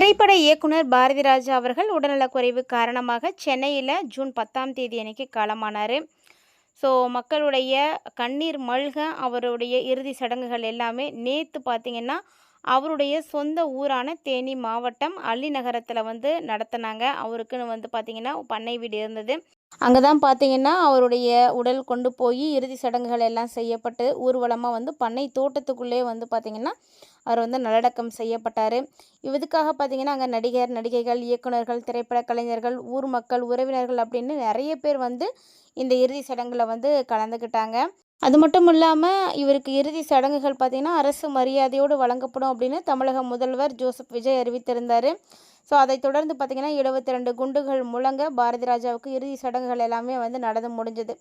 திரைப்பட இயக்குனர் பாரதிராஜா அவர்கள் உடல்நலக்குறைவு காரணமாக சென்னையில் ஜூன் 10ஆம் தேதி அன்னைக்கு காலமானார். மக்களுடைய கண்ணீர் மல்க அவருடைய இறுதி சடங்குகள் எல்லாமே நேற்று பார்த்திங்கன்னா அவருடைய சொந்த ஊரான தேனி மாவட்டம் அள்ளி நகரத்தில் நடத்தினாங்க. அவருக்குன்னு பார்த்திங்கன்னா பண்ணை வீடு இருந்தது. அங்கே தான் பார்த்திங்கன்னா அவருடைய உடல் கொண்டு போய் இறுதி சடங்குகள் எல்லாம் செய்யப்பட்டு ஊர்வலமாக பண்ணை தோட்டத்துக்குள்ளே பார்த்திங்கன்னா அவர் நல்லடக்கம் செய்யப்பட்டார். இதுக்காக பார்த்திங்கன்னா அங்கே நடிகர், நடிகைகள், இயக்குநர்கள், திரைப்பட கலைஞர்கள், ஊர் மக்கள், உறவினர்கள் அப்படின்னு நிறைய பேர் இந்த இறுதி சடங்கில் கலந்துக்கிட்டாங்க. அது மட்டும் இல்லாமல் இவருக்கு இறுதி சடங்குகள் பார்த்திங்கன்னா அரசு மரியாதையோடு வழங்கப்படும் அப்படின்னு தமிழக முதல்வர் ஜோசப் விஜய் அறிவித்திருந்தார். அதைத் தொடர்ந்து பார்த்திங்கன்னா 72 குண்டுகள் முழங்க பாரதிராஜாவுக்கு இறுதி சடங்குகள் எல்லாமே நடந்து முடிஞ்சது.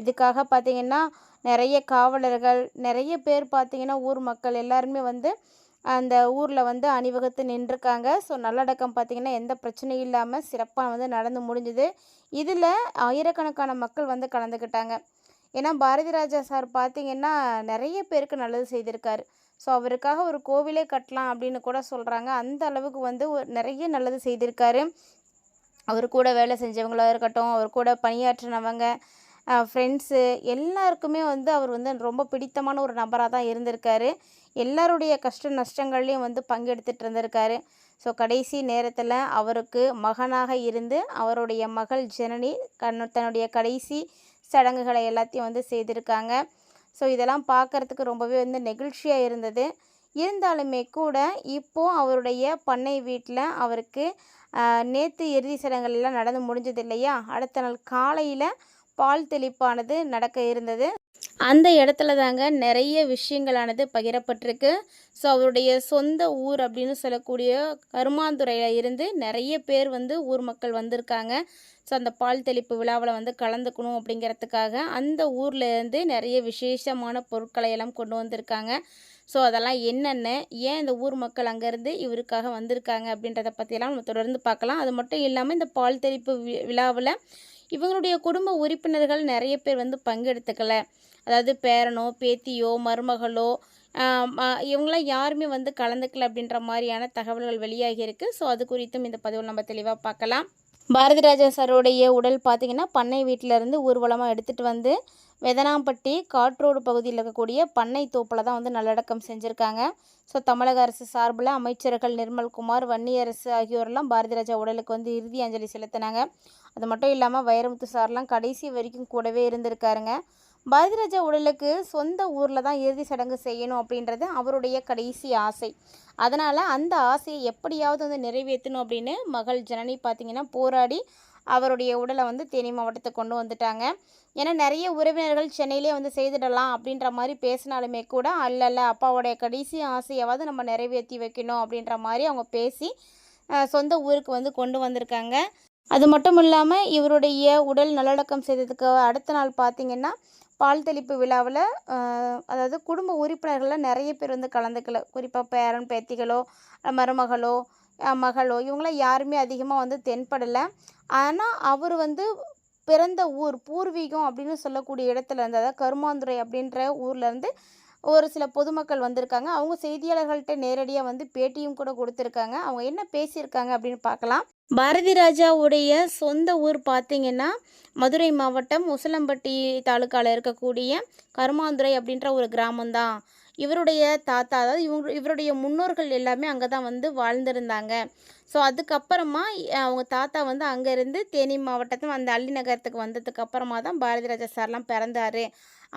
இதுக்காக பார்த்திங்கன்னா நிறைய காவலர்கள், நிறைய பேர் பார்த்திங்கன்னா ஊர் மக்கள் எல்லாருமே அந்த ஊரில் அணிவகுத்து நின்றுருக்காங்க. நல்லடக்கம் பார்த்திங்கன்னா எந்த பிரச்சனையும் இல்லாமல் சிறப்பாக நடந்து முடிஞ்சுது. இதில் ஆயிரக்கணக்கான மக்கள் கலந்துக்கிட்டாங்க. ஏன்னா பாரதிராஜா சார் பார்த்திங்கன்னா நிறைய பேருக்கு நல்லது செய்திருக்காரு. அவருக்காக ஒரு கோவிலே கட்டலாம் அப்படின்னு கூட சொல்கிறாங்க. அந்த அளவுக்கு நிறைய நல்லது செய்திருக்காரு. அவர் கூட வேலை செஞ்சவங்களாக இருக்கட்டும், அவர் கூட பணியாற்றினவங்க, ஃப்ரெண்ட்ஸு எல்லாருக்குமே அவர் ரொம்ப பிடித்தமான ஒரு நபராக தான் இருந்திருக்காரு. எல்லாருடைய கஷ்ட நஷ்டங்கள்லேயும் பங்கெடுத்துட்டு இருந்திருக்காரு. கடைசி நேரத்தில் அவருக்கு மகனாக இருந்து அவருடைய மகள் ஜனனி தன்னுடைய கடைசி சடங்குகளை எல்லாத்தையும் செய்திருக்காங்க. இதெல்லாம் பார்க்குறதுக்கு ரொம்பவே நெகிழ்ச்சியாக இருந்தது. இருந்தாலுமே கூட இப்போது அவருடைய பண்ணை வீட்டில் அவருக்கு நேற்று இறுதி சடங்குகள் எல்லாம் நடந்து முடிஞ்சது இல்லையா, அடுத்த நாள் காலையில் பால் தெளிப்பானது நடக்க இருந்தது. அந்த இடத்துல தாங்க நிறைய விஷயங்களானது பகிரப்பட்டிருக்கு. அவருடைய சொந்த ஊர் அப்படின்னு சொல்லக்கூடிய கருமாந்துறையில் இருந்து நிறைய பேர் ஊர் மக்கள் வந்திருக்காங்க. அந்த பால் தெளிப்பு விழாவில் கலந்துக்கணும் அப்படிங்கிறதுக்காக அந்த ஊர்லேருந்து நிறைய விசேஷமான பொருட்களை எல்லாம் கொண்டு வந்திருக்காங்க. அதெல்லாம் என்னென்ன, ஏன் இந்த ஊர் மக்கள் அங்கேருந்து இவருக்காக வந்திருக்காங்க அப்படின்றத பற்றியெல்லாம் நம்ம தொடர்ந்து பார்க்கலாம். அது மட்டும் இல்லாமல் இந்த பால் தெளிப்பு விழாவில் இவங்களுடைய குடும்ப உறுப்பினர்கள் நிறைய பேர் பங்கெடுத்துக்கலை. அதாவது பேரனோ, பேத்தியோ, மருமகளோ இவங்களாம் யாருமே கலந்துக்கல அப்படின்ற மாதிரியான தகவல்கள் வெளியாகி இருக்குது. அது குறித்தும் இந்த பதிவில் நம்ம தெளிவாக பார்க்கலாம். பாரதிராஜா சாருடைய உடல் பார்த்திங்கன்னா பண்ணை வீட்டிலேருந்து ஊர்வலமாக எடுத்துகிட்டு வெதனாம்பட்டி காட்ரோடு பகுதியில் இருக்கக்கூடிய பண்ணை தோப்பில் தான் நல்லடக்கம் செஞ்சுருக்காங்க. தமிழக அரசு சார்பில் அமைச்சர்கள் நிர்மல்குமார், வன்னியரசு ஆகியோரெல்லாம் பாரதிராஜா உடலுக்கு இறுதி அஞ்சலி செலுத்தினாங்க. அது மட்டும் இல்லாமல் வைரமுத்து சார்லாம் கடைசி வரைக்கும் கூடவே இருந்திருக்காருங்க. பாரதிராஜா உடலுக்கு சொந்த ஊரில் தான் இறுதி சடங்கு செய்யணும் அப்படின்றது அவருடைய கடைசி ஆசை. அதனால் அந்த ஆசையை எப்படியாவது நிறைவேற்றணும் அப்படின்னு மகள் ஜனனி பார்த்திங்கன்னா போராடி அவருடைய உடலை தேனி மாவட்டத்துக்கு கொண்டு வந்துட்டாங்க. ஏன்னா நிறைய உறவினர்கள் சென்னையிலே செய்திடலாம் அப்படின்ற மாதிரி பேசினாலுமே கூட அல்ல அப்பாவுடைய கடைசி ஆசையாவது நம்ம நிறைவேற்றி வைக்கணும் அப்படின்ற மாதிரி அவங்க பேசி சொந்த ஊருக்கு கொண்டு வந்திருக்காங்க. அது மட்டும் இல்லாமல் இவருடைய உடல் நல்லடக்கம் செய்ததுக்கு அடுத்த நாள் பார்த்திங்கன்னா பால் தெளிப்பு விழாவில் அதாவது குடும்ப உறுப்பினர்களில் நிறைய பேர் கலந்துக்கல. குறிப்பாக பேரன், பேத்திகளோ, மருமகளோ, மகளோ இவங்களாம் யாருமே அதிகமாக தென்படலை. ஆனால் அவர் பிறந்த ஊர் பூர்வீகம் அப்படின்னு சொல்லக்கூடிய இடத்துல இருந்து, அதாவது கருமாந்துறை அப்படின்ற ஊர்லேருந்து ஒரு சில பொதுமக்கள் வந்திருக்காங்க. அவங்க செய்தியாளர்கள்ட்ட நேரடியாக பேட்டியும் கூட கொடுத்துருக்காங்க. அவங்க என்ன பேசியிருக்காங்க அப்படின்னு பார்க்கலாம். பாரதிராஜாவுடைய சொந்த ஊர் பார்த்திங்கன்னா மதுரை மாவட்டம் உசிலம்பட்டி தாலுக்காவில் இருக்கக்கூடிய கருமாந்துறை அப்படின்ற ஒரு கிராமம்தான். இவருடைய தாத்தா, அதாவது இவருடைய முன்னோர்கள் எல்லாமே அங்கே தான் வாழ்ந்திருந்தாங்க. அதுக்கப்புறமா அவங்க தாத்தா அங்கேருந்து தேனி மாவட்டத்தில் அந்த அள்ளி நகரத்துக்கு வந்ததுக்கு அப்புறமா தான் பாரதிராஜா சார்லாம் பிறந்தார்.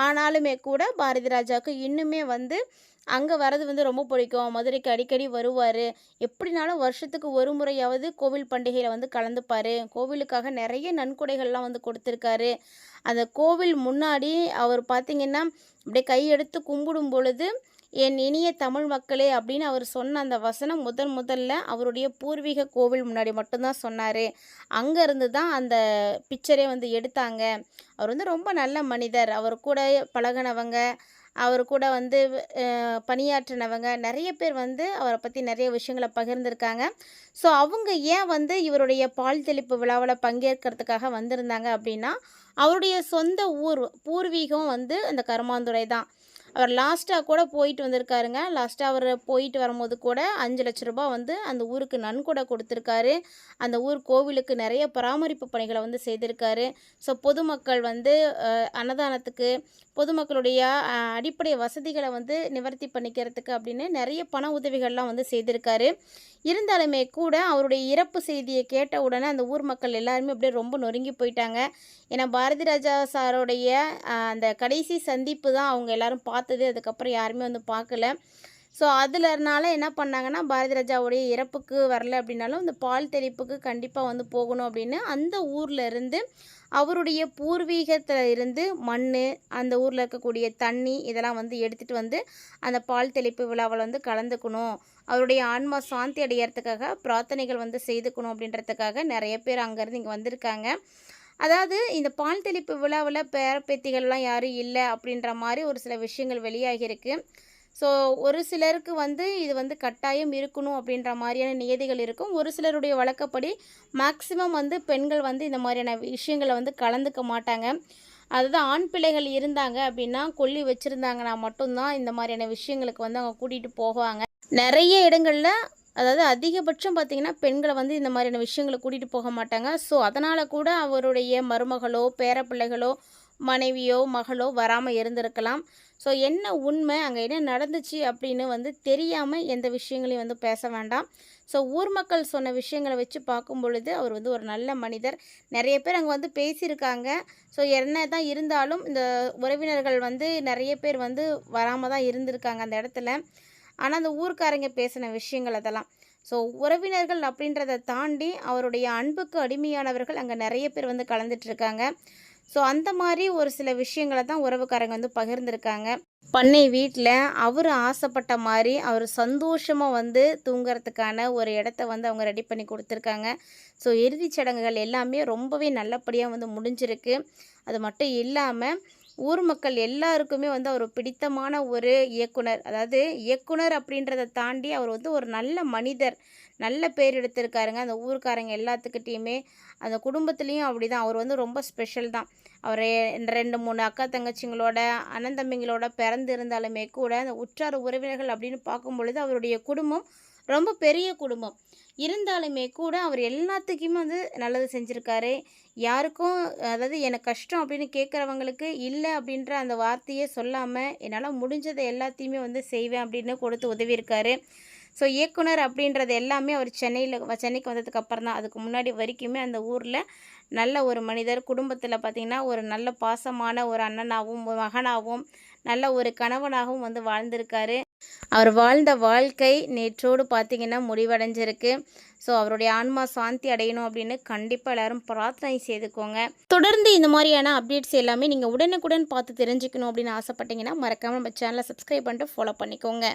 ஆனாலுமே கூட பாரதிராஜாவுக்கு இன்னுமே அங்கே வர்றது ரொம்ப பிடிக்கும். மதுரைக்கு அடிக்கடி வருவார். எப்படினாலும் வருஷத்துக்கு ஒரு முறையாவது கோவில் பண்டிகையில் கலந்துப்பார். கோவிலுக்காக நிறைய நன்கொடைகள்லாம் கொடுத்துருக்காரு. அந்த கோவில் முன்னாடி அவர் பார்த்திங்கன்னா அப்படியே கையெடுத்து கும்பிடும் பொழுது, என் இனிய தமிழ் மக்களே அப்படின்னு அவர் சொன்ன அந்த வசனம் முதல்ல அவருடைய பூர்வீக கோவில் முன்னாடி மட்டும்தான் சொன்னார். அங்கேருந்து தான் அந்த பிக்சரே எடுத்தாங்க. அவர் ரொம்ப நல்ல மனிதர். அவர் கூட பழகினவங்க, அவர் கூட பணியாற்றினவங்க நிறைய பேர் அவரை பற்றி நிறைய விஷயங்களை பகிர்ந்திருக்காங்க. அவங்க ஏன் இவருடைய பால் தெளிப்பு விழாவில் பங்கேற்கிறதுக்காக வந்திருந்தாங்க அப்படின்னா, அவருடைய சொந்த ஊர் பூர்வீகம் அந்த கருமாந்துறை தான். அவர் லாஸ்ட்டாக கூட போயிட்டு வந்திருக்காருங்க. லாஸ்ட்டாக அவர் போயிட்டு வரும்போது கூட 5 லட்ச ரூபா வந்து அந்த ஊருக்கு நன்கொடை கொடுத்துருக்காரு. அந்த ஊர் கோவிலுக்கு நிறைய பராமரிப்பு பணிகளை வந்து செய்திருக்காரு. ஸோ பொதுமக்கள் வந்து அன்னதானத்துக்கு, பொதுமக்களுடைய அடிப்படை வசதிகளை வந்து நிவர்த்தி பண்ணிக்கிறதுக்கு அப்படின்னு நிறைய பண உதவிகள்லாம் வந்து செய்திருக்காரு. இருந்தாலுமே கூட அவருடைய இறப்பு செய்தியை கேட்ட உடனே அந்த ஊர் மக்கள் எல்லாருமே அப்படியே ரொம்ப நொறுங்கி போயிட்டாங்க. ஏன்னா பாரதி ராஜா சாரோடைய அந்த கடைசி சந்திப்பு தான் அவங்க எல்லாரும் பார்த்தது. அதுக்கப்புறம் யாருமே வந்து பார்க்கல. ஸோ அதுலனால என்ன பண்ணாங்கன்னா, பாரதி ராஜாவுடைய இறப்புக்கு வரல அப்படின்னாலும் இந்த பால் தெளிப்புக்கு கண்டிப்பாக வந்து போகணும் அப்படின்னு அந்த ஊரில் இருந்து அவருடைய பூர்வீகத்தில் இருந்து மண், அந்த ஊரில் இருக்கக்கூடிய தண்ணி இதெல்லாம் வந்து எடுத்துகிட்டு வந்து அந்த பால் தெளிப்பு விழாவில் வந்து கலந்துக்கணும், அவருடைய ஆன்மா சாந்தி அடையறதுக்காக பிரார்த்தனைகள் வந்து செய்துக்கணும் அப்படின்றதுக்காக நிறைய பேர் அங்கேருந்து இங்கே வந்திருக்காங்க. அதாவது இந்த பால் தெளிப்பு விழாவில் பேரப்பேத்திகள்லாம் யாரும் இல்லை அப்படின்ற மாதிரி ஒரு சில விஷயங்கள் வெளியாகியிருக்கு. ஸோ ஒரு சிலருக்கு வந்து இது வந்து கட்டாயம் இருக்கணும் அப்படின்ற மாதிரியான நியதிகள் இருக்கும். ஒரு சிலருடைய வழக்கப்படி மேக்ஸிமம் வந்து பெண்கள் வந்து இந்த மாதிரியான விஷயங்களை வந்து கலந்துக்க மாட்டாங்க. அதுதான் ஆண் பிள்ளைகள் இருந்தாங்க அப்படின்னா, கொல்லி வச்சுருந்தாங்கன்னா மட்டும்தான் இந்த மாதிரியான விஷயங்களுக்கு வந்து அவங்க கூட்டிகிட்டு போவாங்க. நிறைய இடங்களில் அதாவது அதிகபட்சம் பார்த்திங்கன்னா பெண்களை வந்து இந்த மாதிரியான விஷயங்களை கூட்டிகிட்டு போக மாட்டாங்க. ஸோ அதனால் கூட அவருடைய மருமகளோ, பேரப்பிள்ளைகளோ, மனைவியோ, மகளோ வராமல் இருந்திருக்கலாம். ஸோ என்ன உண்மை, அங்கே என்ன நடந்துச்சு அப்படின்னு வந்து தெரியாமல் எந்த விஷயங்களையும் வந்து பேச வேண்டாம். ஸோ ஊர் மக்கள் சொன்ன விஷயங்களை வச்சு பார்க்கும் பொழுது அவர் வந்து ஒரு நல்ல மனிதர். நிறைய பேர் அங்கே வந்து பேசியிருக்காங்க. ஸோ என்ன தான் இருந்தாலும் இந்த உறவினர்கள் வந்து நிறைய பேர் வந்து வராமல் தான் இருந்திருக்காங்க அந்த இடத்துல. ஆனால் அந்த ஊர்க்காரங்க பேசின விஷயங்கள் அதெல்லாம். ஸோ உறவினர்கள் அப்படின்றத தாண்டி அவருடைய அன்புக்கு அடிமையானவர்கள் அங்கே நிறைய பேர் வந்து கலந்துட்டுருக்காங்க. ஸோ அந்த மாதிரி ஒரு சில விஷயங்களை தான் உறவுக்காரங்க வந்து பகிர்ந்துருக்காங்க. பண்ணை வீட்டில் அவர் ஆசைப்பட்ட மாதிரி அவர் சந்தோஷமாக வந்து தூங்குறதுக்கான ஒரு இடத்த வந்து அவங்க ரெடி பண்ணி கொடுத்துருக்காங்க. ஸோ இறுதிச் சடங்குகள் எல்லாமே ரொம்பவே நல்லபடியாக வந்து முடிஞ்சிருக்கு. அது மட்டும் இல்லாமல் ஊர் மக்கள் எல்லாருக்குமே வந்து அவர் பிடித்தமான ஒரு இயக்குனர். அதாவது இயக்குனர் அப்படின்றத தாண்டி அவர் வந்து ஒரு நல்ல மனிதர், நல்ல பேர் எடுத்திருக்காருங்க அந்த ஊர்க்காரங்க எல்லாத்துக்கிட்டேயுமே. அந்த குடும்பத்துலேயும் அப்படி தான், அவர் வந்து ரொம்ப ஸ்பெஷல் தான். அவர் 2, 3 அக்கா தங்கச்சிங்களோட, அண்ணன் தம்பிங்களோட பிறந்து இருந்தாலுமே கூட அந்த உற்றார் உறவினர்கள் அப்படின்னு பார்க்கும் பொழுது அவருடைய குடும்பம் ரொம்ப பெரிய குடும்பம். இருந்தாலுமே கூட அவர் எல்லாத்துக்குமே வந்து நல்லது செஞ்சுருக்காரு. யாருக்கும் அதாவது எனக்கு கஷ்டம் அப்படின்னு கேட்குறவங்களுக்கு இல்லை அப்படின்ற அந்த வார்த்தையே சொல்லாமல் என்னால் முடிஞ்சதை எல்லாத்தையுமே வந்து செய்வேன் அப்படின்னு கொடுத்து உதவியிருக்காரு. ஸோ இயக்குனர் அப்படின்றது எல்லாமே அவர் சென்னைக்கு வந்ததுக்கு அப்புறம் தான். அதுக்கு முன்னாடி வரைக்குமே அந்த ஊரில் நல்ல ஒரு மனிதர். குடும்பத்தில் பார்த்திங்கன்னா ஒரு நல்ல பாசமான ஒரு அண்ணனாகவும் மகனாகவும் நல்ல ஒரு கணவனாகவும் வந்து வாழ்ந்திருக்காரு. அவர் வாழ்ந்த வாழ்க்கை நேற்றோடு பார்த்திங்கன்னா முடிவடைஞ்சிருக்கு. ஸோ அவருடைய ஆன்மா சாந்தி அடையணும் அப்படின்னு கண்டிப்பாக எல்லோரும் பிரார்த்தனை செய்துக்கோங்க. தொடர்ந்து இந்த மாதிரியான அப்டேட்ஸ் எல்லாமே நீங்கள் உடனுக்குடன் பார்த்து தெரிஞ்சுக்கணும் அப்படின்னு ஆசைப்பட்டீங்கன்னா மறக்காமல் நம்ம சேனலை சப்ஸ்கிரைப் பண்ணிட்டு ஃபாலோ பண்ணிக்கோங்க.